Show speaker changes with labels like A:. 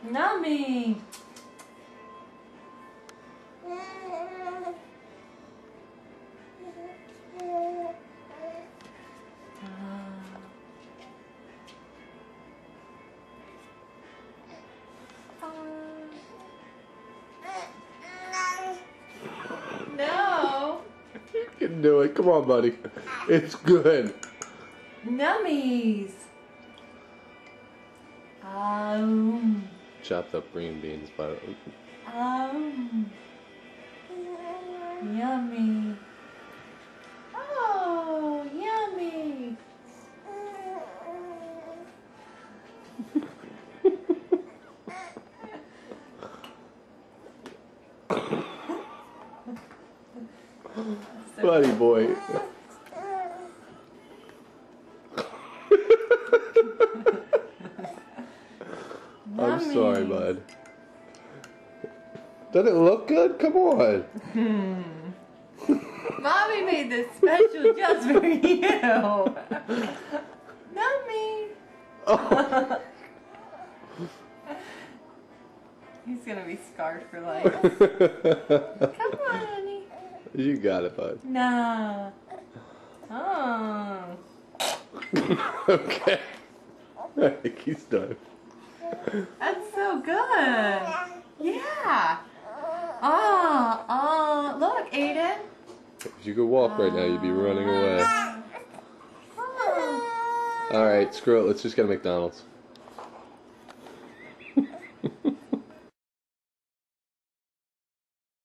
A: Yummy. No.
B: You can do it. Come on, buddy. It's good.
A: Nummies.
B: Chopped up green beans, by the way.
A: Yummy. Oh, yummy.
B: Buddy boy. I'm sorry, bud. Doesn't it look good? Come on.
A: Mommy made this special just for you. Not me.
B: Oh.
A: He's gonna be scarred for life. Come on, honey.
B: You got it, bud.
A: Nah. Oh.
B: Okay. I think he's done.
A: That's so good. Yeah. Oh, look, Aiden.
B: If you could walk right now, you'd be running away.
A: Oh.
B: Alright, screw it. Let's just get a McDonald's.